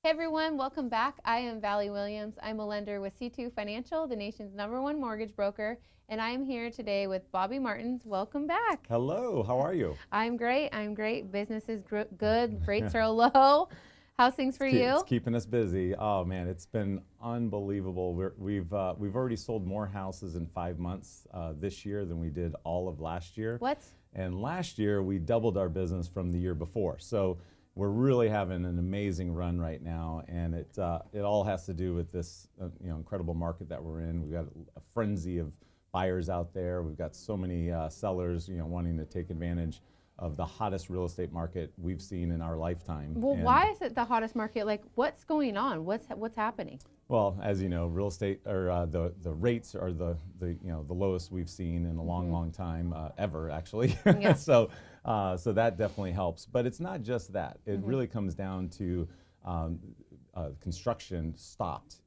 Hey everyone, welcome back. I am Valley Williams. I'm a lender with C2 Financial, the nation's #1 mortgage broker, and I am here today with Bobby Martens. Welcome back. Hello, how are you? I'm great. Business is good. Rates are low. How's things for It's you? keeping us busy. Oh man, it's been unbelievable. We've already sold more houses in 5 months this year than we did all of last year. What? And last year we doubled our business from the year before. So we're really having an amazing run right now, and it all has to do with this incredible market that we're in. We've got a frenzy of buyers out there. We've got so many sellers wanting to take advantage of the hottest real estate market we've seen in our lifetime. Well, And why is it the hottest market? Like, what's going on? What's happening? well, as you know, real estate or the rates are the lowest we've seen in a long time ever actually. Yeah. So that definitely helps. But it's not just that. It really comes down to um, construction stopped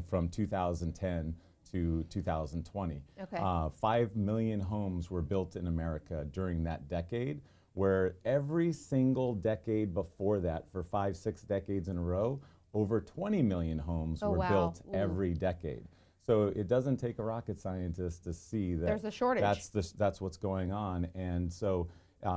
from 2010 to 2020. Okay. 5 million homes were built in America during that decade, where every single decade before that, for 6 decades in a row, over 20 million homes Oh, were wow. built Ooh. every decade. So it doesn't take a rocket scientist to see that There's a shortage. that's what's going on. And so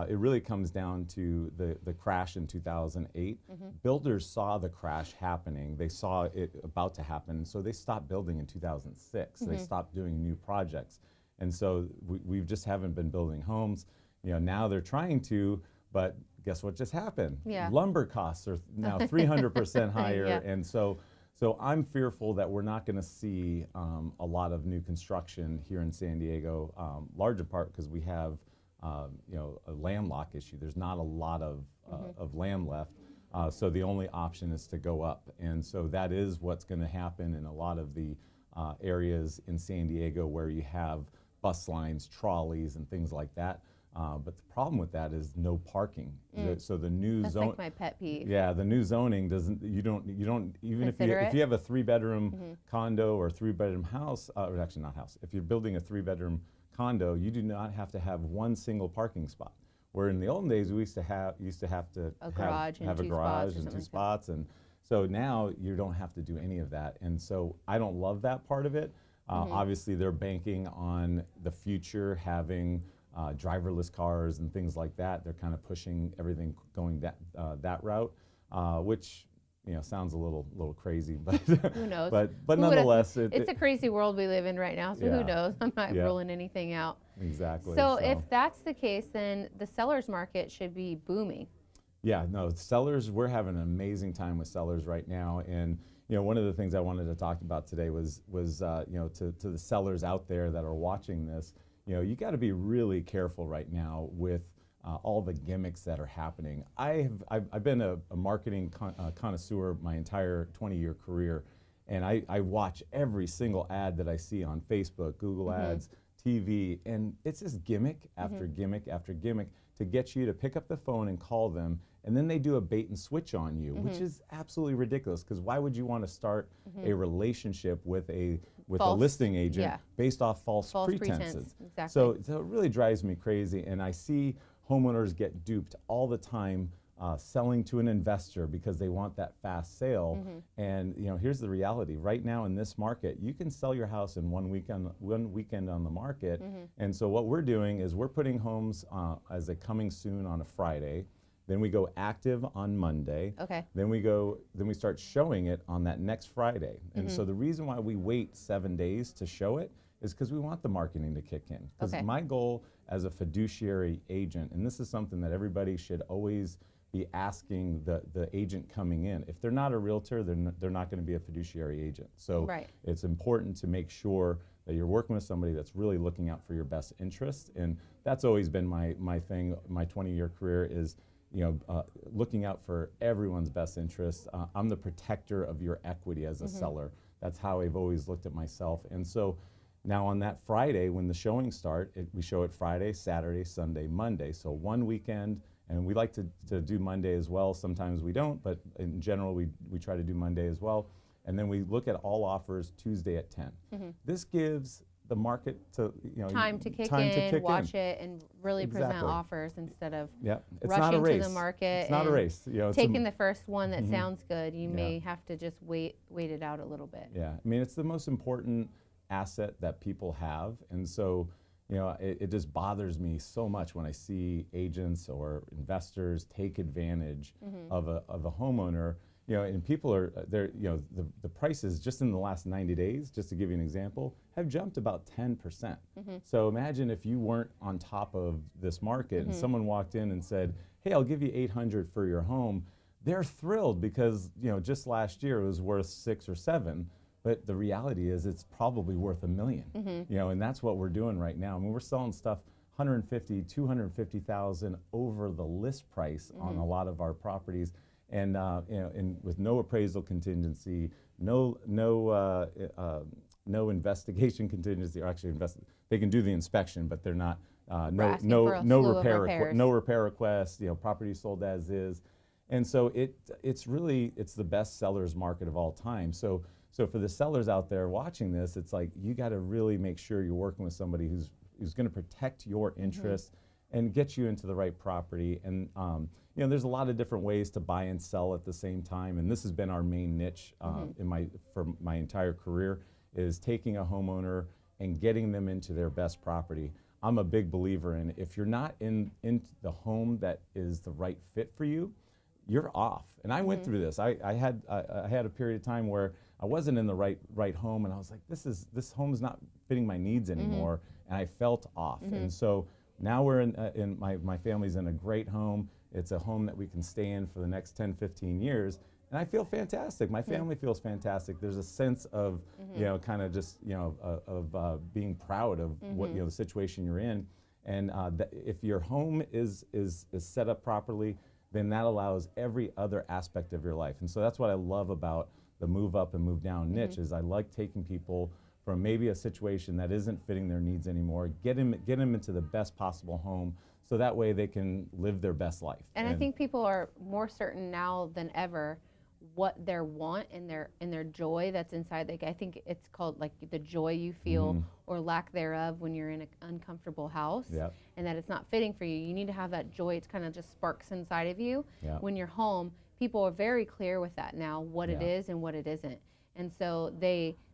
it really comes down to the crash in 2008. Builders saw the crash happening. They saw it about to happen. So they stopped building in 2006. They stopped doing new projects. And so we just haven't been building homes. Now they're trying to, but guess what just happened? Yeah. Lumber costs are now 300% higher. Yeah. And so I'm fearful that we're not going to see a lot of new construction here in San Diego, large in part because we have a landlock issue. There's not a lot of land left. So the only option is to go up. And so that is what's going to happen in a lot of the areas in San Diego where you have bus lines, trolleys, and things like that. But the problem with that is no parking. So the new That's zone, like my pet peeve. yeah, the new zoning doesn't. You don't even Consider if it? you have a 3-bedroom condo or 3-bedroom house, or actually not house. If you're building a 3-bedroom condo, you do not have to have one single parking spot. Where in the olden days we used to have to A garage and have a two spots garage or and something two like that. spots, and so now you don't have to do any of that. And so I don't love that part of it. Obviously, they're banking on the future having driverless cars and things like that. They're kind of pushing everything going that route, which sounds a little crazy, but Who knows? but Who would've- nonetheless, It's a crazy world we live in right now, so who Yeah. knows? I'm not Yeah. ruling anything out. exactly. So if that's the case, then the seller's market should be booming. Yeah, no, sellers, we're having an amazing time with sellers right now. And one of the things I wanted to talk about today was to the sellers out there that are watching this, you got to be really careful right now with all the gimmicks that are happening. I've been a marketing connoisseur my entire 20-year career, and I watch every single ad that I see on Facebook, Google Ads, TV, and it's just gimmick after gimmick after gimmick to get you to pick up the phone and call them, and then they do a bait and switch on you, which is absolutely ridiculous, because why would you want to start a relationship with a False- listing agent yeah. based off false pretense, pretenses? exactly. So it really drives me crazy, and I see homeowners get duped all the time, selling to an investor because they want that fast sale. And here's the reality: right now in this market, you can sell your house in one weekend on the market. And so what we're doing is we're putting homes as a coming soon on a Friday. Then we go active on Monday. Okay. Then we start showing it on that next Friday. And so the reason why we wait 7 days to show it is because we want the marketing to kick in. Because Okay. my goal as a fiduciary agent, and this is something that everybody should always be asking the agent coming in. If they're not a realtor, they're not going to be a fiduciary agent. So Right. it's important to make sure that you're working with somebody that's really looking out for your best interest. And that's always been my thing. My 20-year career is looking out for everyone's best interest. I'm the protector of your equity as a seller. That's how I've always looked at myself. And so now on that Friday, when the showings start, we show it Friday, Saturday, Sunday, Monday. So one weekend, and we like to do Monday as well. Sometimes we don't, but in general, we try to do Monday as well. And then we look at all offers Tuesday at 10. This gives the market to, time to kick time to in, kick watch it, and really present Exactly. offers instead of Yeah, it's not a rushing race. to the market It's not a and race. It's taking the first one that Mhm. sounds good. You Yeah. may have to just wait it out a little bit. Yeah, I mean, it's the most important asset that people have. And so, it just bothers me so much when I see agents or investors take advantage of a homeowner, and people are, they're, the prices just in the last 90 days, just to give you an example, have jumped about 10%. So imagine if you weren't on top of this market and someone walked in and said, hey, I'll give you 800 for your home. They're thrilled because, just last year it was worth 6 or 7. But the reality is it's probably worth $1 million, and that's what we're doing right now. I mean, we're selling stuff 150, 250,000 over the list price on a lot of our properties, and and with no appraisal contingency, no investigation contingency, or actually they can do the inspection, but they're not asking for a slew of repairs. no repair requests, property sold as is, and so it's the best sellers market of all time. So for the sellers out there watching this, it's like you got to really make sure you're working with somebody who's going to protect your interests and get you into the right property. And there's a lot of different ways to buy and sell at the same time. And this has been our main niche for my entire career, is taking a homeowner and getting them into their best property. I'm a big believer in, if you're not in the home that is the right fit for you, you're off. And I went through this. I had a period of time where I wasn't in the right home, and I was like, this home's not fitting my needs anymore, and I felt off. And so now we're in my family's in a great home. It's a home that we can stay in for the next 10, 15 years, and I feel fantastic. My family feels fantastic. There's a sense of kind of just of being proud of what the situation you're in, and if your home is set up properly, then that allows every other aspect of your life. And so that's what I love about the move up and move down niche, is I like taking people from maybe a situation that isn't fitting their needs anymore, get them into the best possible home, so that way they can live their best life. And I think people are more certain now than ever what their want and their joy that's inside. Like, I think it's called like the joy you feel or lack thereof when you're in an uncomfortable house, and that it's not fitting for you. You need to have that joy. It's kind of just sparks inside of you when you're home. People are very clear with that now, what it is and what it isn't. And so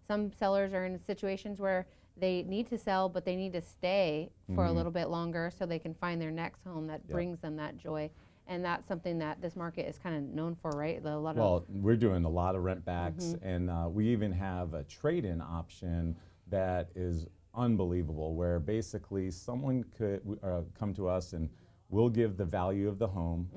some sellers are in situations where they need to sell, but they need to stay for a little bit longer so they can find their next home that brings them that joy. And that's something that this market is kind of known for, right? We're doing a lot of rent backs, and we even have a trade-in option that is unbelievable, where basically someone could come to us and we'll give the value of the home.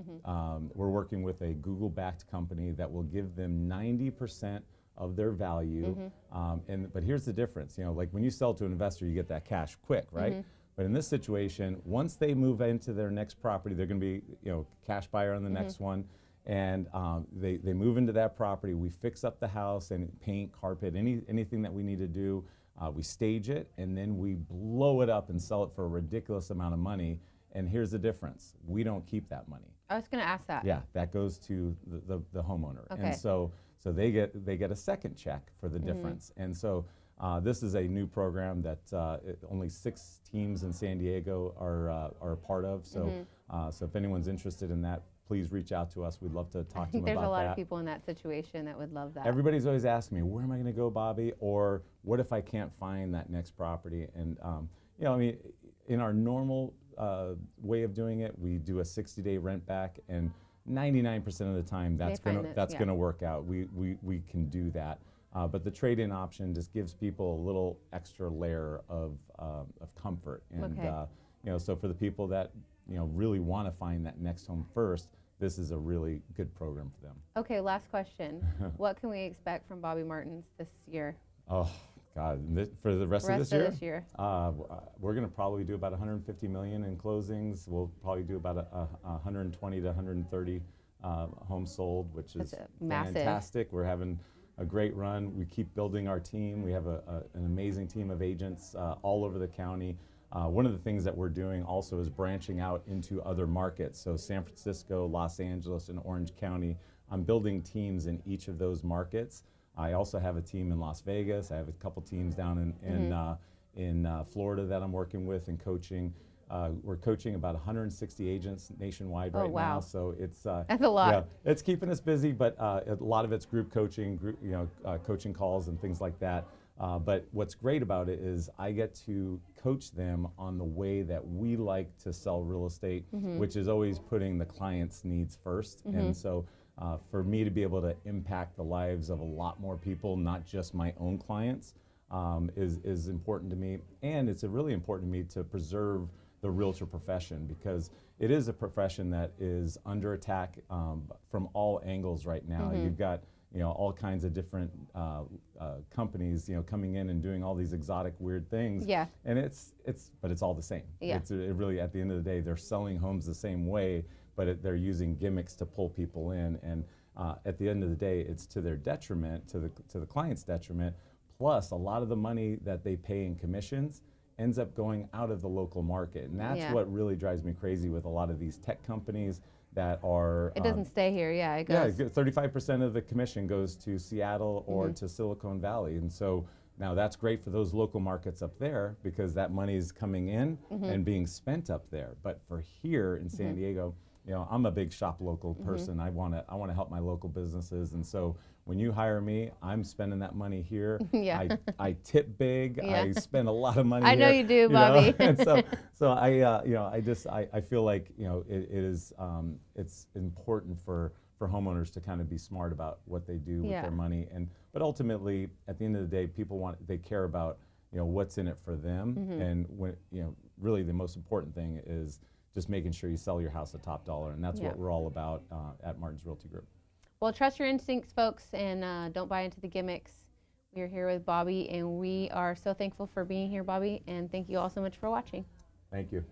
We're working with a Google-backed company that will give them 90% of their value. But here's the difference. Like when you sell to an investor, you get that cash quick, right? But in this situation, once they move into their next property, they're going to be, cash buyer on the next one, and they move into that property. We fix up the house and paint, carpet, anything that we need to do. We stage it, and then we blow it up and sell it for a ridiculous amount of money. And here's the difference: we don't keep that money. I was going to ask that. Yeah, that goes to the homeowner, Okay. and so they get a second check for the difference. And so this is a new program that only 6 teams in San Diego are a part of. So so if anyone's interested in that, please reach out to us. We'd love to talk to them about that. I think there's a lot of people in that situation that would love that. Everybody's always asking me, where am I going to go, Bobby? Or what if I can't find that next property? And I mean, in our normal way of doing it, we do a 60-day rent back, and 99% of the time that's going to work out. We can do that. But the trade-in option just gives people a little extra layer of comfort. And so for the people that really want to find that next home first, this is a really good program for them. Okay, last question. What can we expect from Bobby Martens this year? Oh God, for the rest of this year? We're going to probably do about 150 million in closings. We'll probably do about 120 to 130 homes sold, which is fantastic. We're having a great run. We keep building our team. We have an amazing team of agents all over the county. One of the things that we're doing also is branching out into other markets. So San Francisco, Los Angeles, and Orange County. I'm building teams in each of those markets. I also have a team in Las Vegas. I have a couple teams down in Florida that I'm working with and coaching. We're coaching about 160 agents nationwide right wow. now, so it's That's a lot. yeah, it's keeping us busy. But a lot of it's group coaching, coaching calls and things like that. But what's great about it is I get to coach them on the way that we like to sell real estate, which is always putting the client's needs first. And so for me to be able to impact the lives of a lot more people, not just my own clients, is important to me. And it's really important to me to preserve the realtor profession, because it is a profession that is under attack from all angles right now. You've got all kinds of different companies coming in and doing all these exotic weird things. Yeah. And but it's all the same. Yeah. It really, at the end of the day, they're selling homes the same way, but they're using gimmicks to pull people in. And at the end of the day, it's to their detriment, to the client's detriment. Plus, a lot of the money that they pay in commissions ends up going out of the local market. And that's what really drives me crazy with a lot of these tech companies that are... It doesn't stay here, it goes. Yeah, 35% of the commission goes to Seattle or to Silicon Valley. And so now that's great for those local markets up there, because that money is coming in and being spent up there. But for here in San Diego, I'm a big shop local person. I want to help my local businesses. And so when you hire me, I'm spending that money here. I tip big. I spend a lot of money I know here, you do, Bobby. And so I feel like it's important for homeowners to kind of be smart about what they do with their money. But ultimately, at the end of the day, they care about what's in it for them. And really the most important thing is just making sure you sell your house at top dollar, and that's what we're all about at Martens Realty Group. Well, trust your instincts, folks, and don't buy into the gimmicks. We are here with Bobby, and we are so thankful for being here, Bobby, and thank you all so much for watching. Thank you.